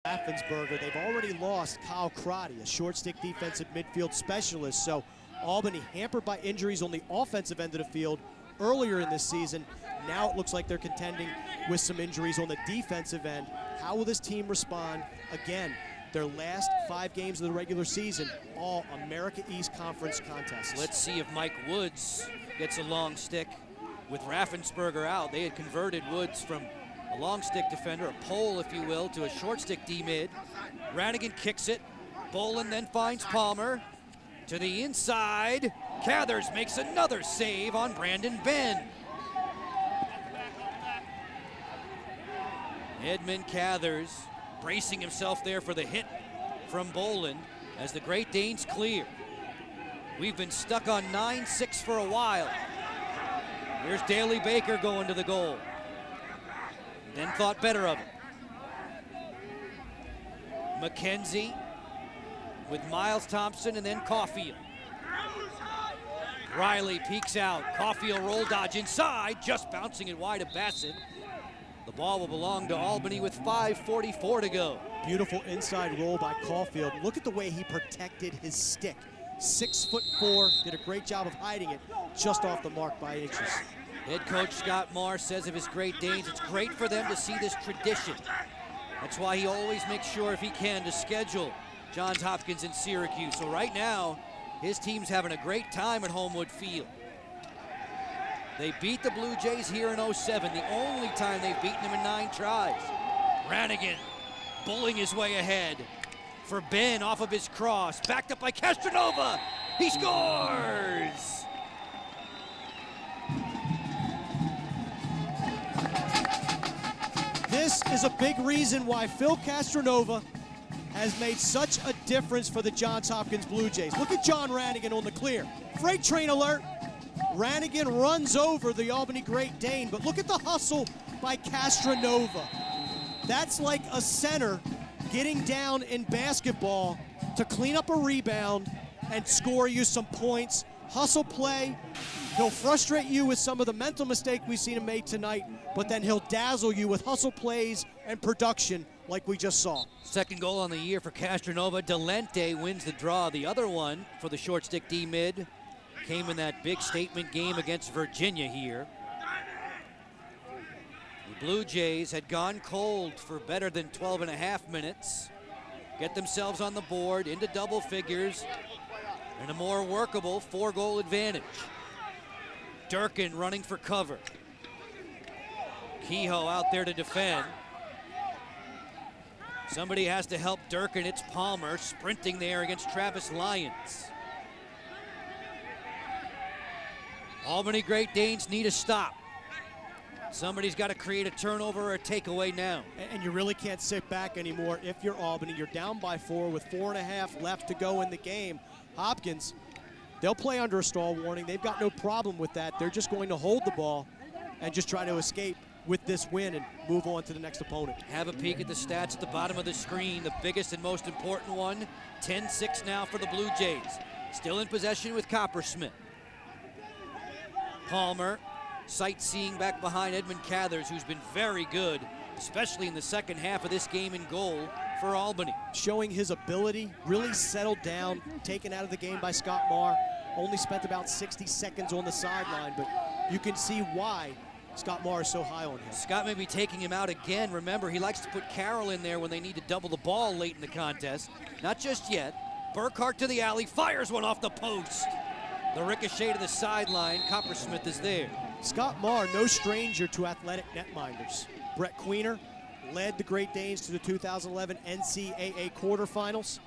Raffensperger. They've already lost Kyle Crotty, a short stick defensive midfield specialist. So Albany hampered by injuries on the offensive end of the field earlier in this season. Now it looks like they're contending with some injuries on the defensive end. How will this team respond? Again, their last 5 games of the regular season, all America East Conference contests. Let's see if Mike Woods gets a long stick with Raffensperger out. They had converted Woods from a long stick defender, a pole if you will, to a short stick D-mid. Ranigan kicks it. Bolin then finds Palmer. To the inside. Cathers makes another save on Brandon Ben. Edmund Cathers bracing himself there for the hit from Bolin as the Great Danes clear. We've been stuck on 9-6 for a while. Here's Daly Baker going to the goal. Then thought better of it. McKenzie with Miles Thompson and then Caulfield. Riley peeks out. Caulfield roll dodge inside, just bouncing it wide of Bassett. The ball will belong to Albany with 5:44 to go. Beautiful inside roll by Caulfield. Look at the way he protected his stick. 6'4", did a great job of hiding it just off the mark by inches. Head coach Scott Marr says of his Great Danes, it's great for them to see this tradition. That's why he always makes sure, if he can, to schedule Johns Hopkins and Syracuse. So right now, his team's having a great time at Homewood Field. They beat the Blue Jays here in 07, the only time they've beaten them in 9 tries. Ranigan bullying his way ahead for Ben off of his cross, backed up by Castronova. He scores! This is a big reason why Phil Castronova has made such a difference for the Johns Hopkins Blue Jays. Look at John Ranigan on the clear. Freight train alert. Ranigan runs over the Albany Great Dane, but look at the hustle by Castronova. That's like a center getting down in basketball to clean up a rebound and score you some points. Hustle play. He'll frustrate you with some of the mental mistakes we've seen him make tonight, but then he'll dazzle you with hustle plays and production like we just saw. Second goal on the year for Castronova. Delente wins the draw. The other one for the short stick D-mid came in that big statement game against Virginia here. The Blue Jays had gone cold for better than 12 and a half minutes. Get themselves on the board into double figures and a more workable 4-goal advantage. Durkin running for cover. Kehoe out there to defend. Somebody has to help Durkin. It's Palmer sprinting there against Travis Lyons. Albany Great Danes need a stop. Somebody's got to create a turnover or a takeaway now. And you really can't sit back anymore if you're Albany. You're down by 4 with 4.5 left to go in the game. Hopkins, they'll play under a stall warning. They've got no problem with that. They're just going to hold the ball and just try to escape with this win and move on to the next opponent. Have a peek at the stats at the bottom of the screen. The biggest and most important one, 10-6 now for the Blue Jays. Still in possession with Coppersmith. Palmer sightseeing back behind Edmund Cathers, who's been very good, especially in the second half of this game in goal for Albany. Showing his ability, really settled down, taken out of the game by Scott Marr. Only spent about 60 seconds on the sideline, but you can see why Scott Marr is so high on him. Scott may be taking him out again. Remember, he likes to put Carroll in there when they need to double the ball late in the contest. Not just yet. Burkhart to the alley, fires one off the post. The ricochet to the sideline. Coppersmith is there. Scott Marr, no stranger to athletic netminders. Brett Queener led the Great Danes to the 2011 NCAA quarterfinals.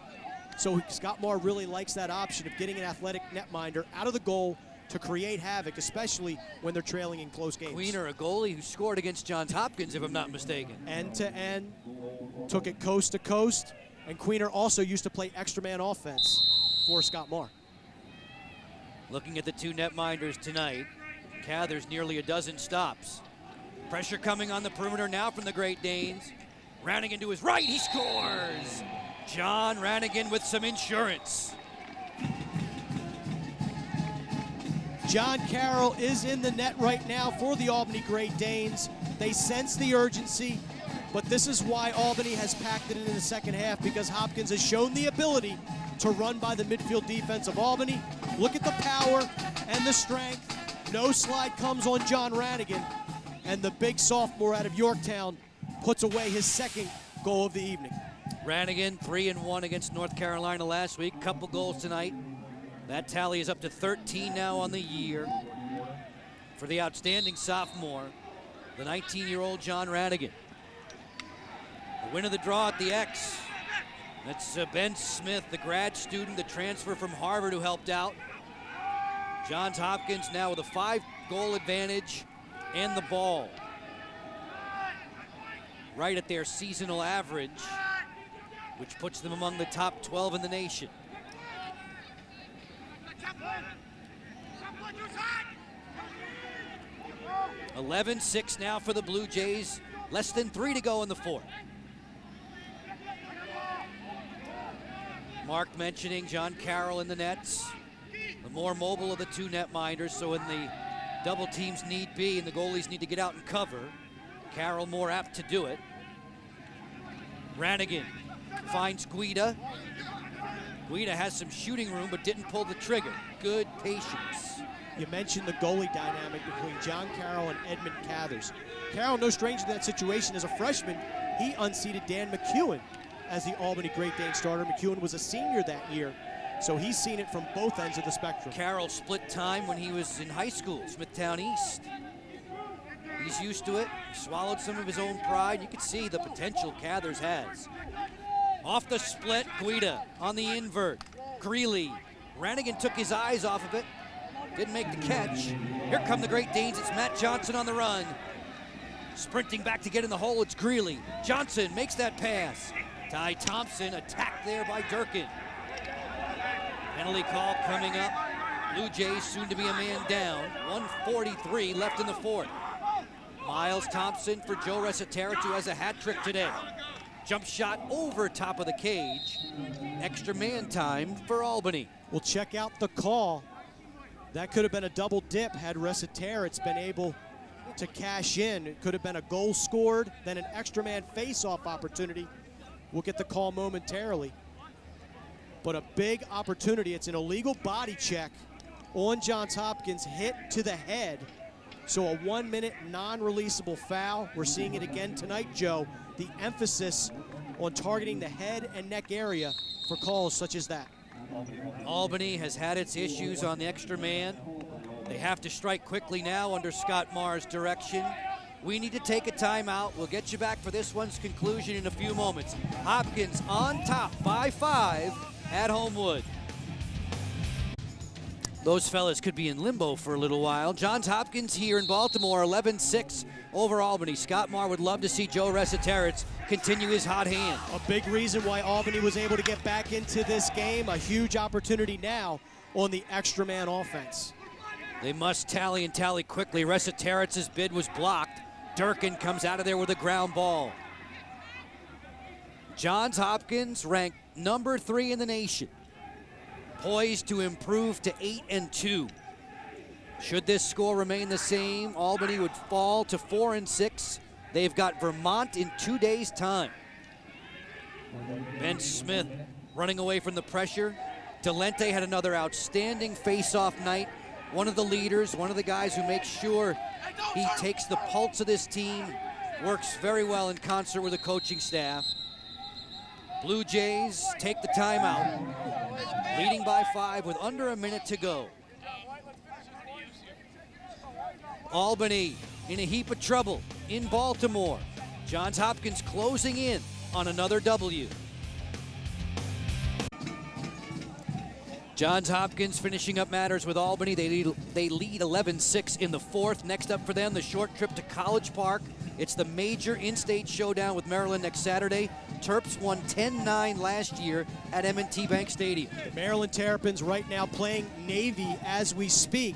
So Scott Marr really likes that option of getting an athletic netminder out of the goal to create havoc, especially when they're trailing in close games. Queener, a goalie who scored against Johns Hopkins, if I'm not mistaken. End to end, took it coast to coast, and Queener also used to play extra man offense for Scott Marr. Looking at the 2 netminders tonight, Cathers nearly a dozen stops. Pressure coming on the perimeter now from the Great Danes. Ranigan to his right, he scores! John Ranigan with some insurance. John Carroll is in the net right now for the Albany Great Danes. They sense the urgency. But this is why Albany has packed it in the second half, because Hopkins has shown the ability to run by the midfield defense of Albany. Look at the power and the strength. No slide comes on John Ranigan, and the big sophomore out of Yorktown puts away his second goal of the evening. Ranigan 3-1 against North Carolina last week. Couple goals tonight. That tally is up to 13 now on the year for the outstanding sophomore, the 19-year-old John Ranigan. The win of the draw at the X. That's Ben Smith, the grad student, the transfer from Harvard who helped out. Johns Hopkins now with a 5-goal advantage and the ball. Right at their seasonal average, which puts them among the top 12 in the nation. (11-6) now for the Blue Jays. Less than 3 to go in the fourth. Mark mentioning John Carroll in the nets, the more mobile of the two netminders, so when the double teams need be and the goalies need to get out and cover, Carroll more apt to do it. Ranigan finds Guida. Guida has some shooting room but didn't pull the trigger. Good patience. You mentioned the goalie dynamic between John Carroll and Edmund Cathers. Carroll, no stranger to that situation. As a freshman, he unseated Dan McEwen as the Albany Great Dane starter. McEwen was a senior that year, so he's seen it from both ends of the spectrum. Carroll split time when he was in high school, Smithtown East. He's used to it, swallowed some of his own pride. You can see the potential Cathers has. Off the split, Guida on the invert. Greeley. Ranigan took his eyes off of it. Didn't make the catch. Here come the Great Danes. It's Matt Johnson on the run. Sprinting back to get in the hole, it's Greeley. Johnson makes that pass. Ty Thompson attacked there by Durkin. Penalty call coming up. Blue Jays soon to be a man down. 1:43 left in the fourth. Miles Thompson for Joe Resitaric, who has a hat trick today. Jump shot over top of the cage. Extra man time for Albany. Well, check out the call. That could have been a double dip had Resitaric been able to cash in. It could have been a goal scored, then an extra man face-off opportunity. We'll get the call momentarily. But a big opportunity. It's an illegal body check on Johns Hopkins, hit to the head. So a 1-minute non-releasable foul. We're seeing it again tonight, Joe. The emphasis on targeting the head and neck area for calls such as that. Albany has had its issues on the extra man. They have to strike quickly now under Scott Marr's direction. We need to take a timeout. We'll get you back for this one's conclusion in a few moments. Hopkins on top, 5-5 at Homewood. Those fellas could be in limbo for a little while. Johns Hopkins here in Baltimore, 11-6 over Albany. Scott Marr would love to see Joe Resitaric continue his hot hand. A big reason why Albany was able to get back into this game. A huge opportunity now on the extra man offense. They must tally and tally quickly. Resitaric's bid was blocked. Durkin comes out of there with a ground ball. Johns Hopkins ranked number 3 in the nation, poised to improve to 8-2. Should this score remain the same, Albany would fall to 4-6. They've got Vermont in 2 days' time. Ben Smith running away from the pressure. Delente had another outstanding face-off night. One of the leaders, one of the guys who makes sure he takes the pulse of this team, works very well in concert with the coaching staff. Blue Jays take the timeout, leading by 5 with under a minute to go. Albany in a heap of trouble in Baltimore. Johns Hopkins closing in on another W. Johns Hopkins finishing up matters with Albany. They lead 11-6 in the fourth. Next up for them, the short trip to College Park. It's the major in-state showdown with Maryland next Saturday. Terps won 10-9 last year at M&T Bank Stadium. The Maryland Terrapins right now playing Navy as we speak,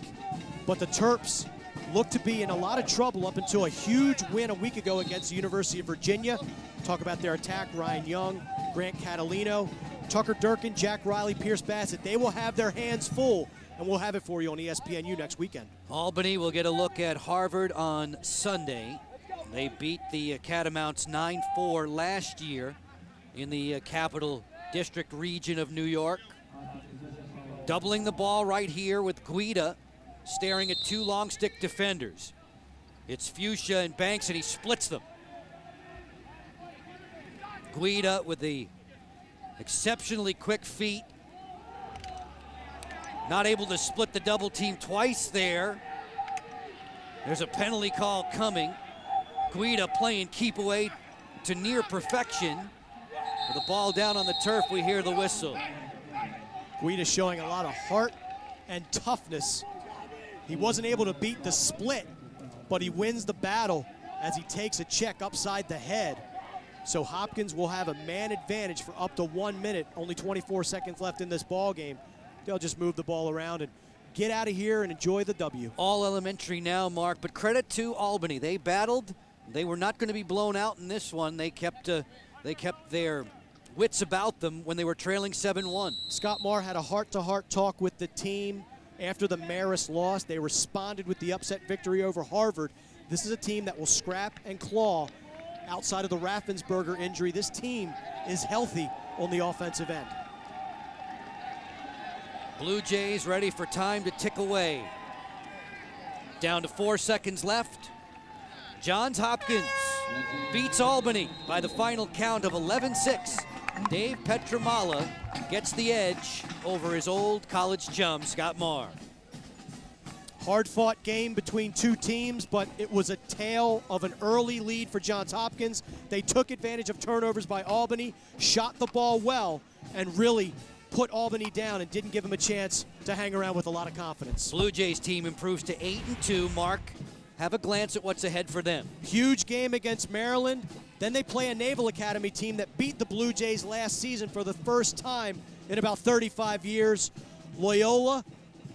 but the Terps look to be in a lot of trouble up until a huge win a week ago against the University of Virginia. Talk about their attack, Ryan Young, Grant Catalino, Tucker Durkin, Jack Riley, Pierce Bassett. They will have their hands full, and we'll have it for you on ESPNU next weekend. Albany will get a look at Harvard on Sunday. They beat the Catamounts 9-4 last year in the Capital District region of New York. Doubling the ball right here with Guida staring at two long stick defenders. It's Fuchsia and Banks, and he splits them. Guida with the exceptionally quick feet. Not able to split the double team twice there. There's a penalty call coming. Guida playing keep away to near perfection. With the ball down on the turf, we hear the whistle. Guida showing a lot of heart and toughness. He wasn't able to beat the split, but he wins the battle as he takes a check upside the head. So Hopkins will have a man advantage for up to 1 minute. Only 24 seconds left in this ball game. They'll just move the ball around and get out of here and enjoy the W. All elementary now, Mark, but credit to Albany. They battled. They were not going to be blown out in this one. They kept their wits about them when they were trailing 7-1. Scott Marr had a heart-to-heart talk with the team after the Marist loss. They responded with the upset victory over Harvard. This is a team that will scrap and claw outside of the Raffensperger injury. This team is healthy on the offensive end. Blue Jays ready for time to tick away. Down to 4 seconds left. Johns Hopkins beats Albany by the final count of 11-6. Dave Petramala gets the edge over his old college chum, Scott Marr. Hard-fought game between two teams, but it was a tale of an early lead for Johns Hopkins. They took advantage of turnovers by Albany, shot the ball well, and really put Albany down and didn't give him a chance to hang around with a lot of confidence. Blue Jays team improves to 8-2. Mark, have a glance at what's ahead for them. Huge game against Maryland. Then they play a Naval Academy team that beat the Blue Jays last season for the first time in about 35 years. Loyola,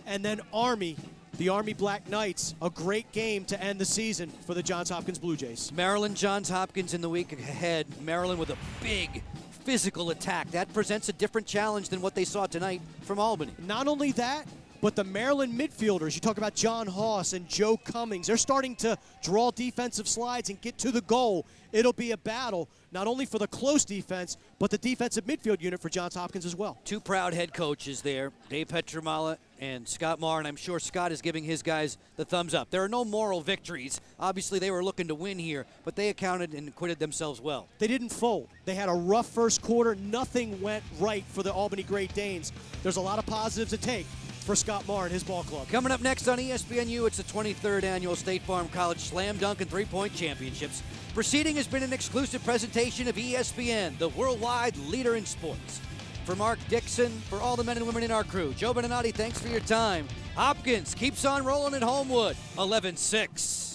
and then Army, the Army Black Knights. A great game to end the season for the Johns Hopkins Blue Jays. Maryland, Johns Hopkins in the week ahead. Maryland with a big physical attack. That presents a different challenge than what they saw tonight from Albany. Not only that, but the Maryland midfielders, you talk about John Haas and Joe Cummings, they're starting to draw defensive slides and get to the goal. It'll be a battle, not only for the close defense, but the defensive midfield unit for Johns Hopkins as well. Two proud head coaches there, Dave Petramala and Scott Marr, and I'm sure Scott is giving his guys the thumbs up. There are no moral victories. Obviously, they were looking to win here, but they accounted and acquitted themselves well. They didn't fold. They had a rough first quarter. Nothing went right for the Albany Great Danes. There's a lot of positives to take for Scott Marr and his ball club. Coming up next on ESPNU, it's the 23rd Annual State Farm College Slam Dunk and Three-Point Championships. Proceeding has been an exclusive presentation of ESPN, the worldwide leader in sports. For Mark Dixon, for all the men and women in our crew, Joe Beninati, thanks for your time. Hopkins keeps on rolling at Homewood, 11-6.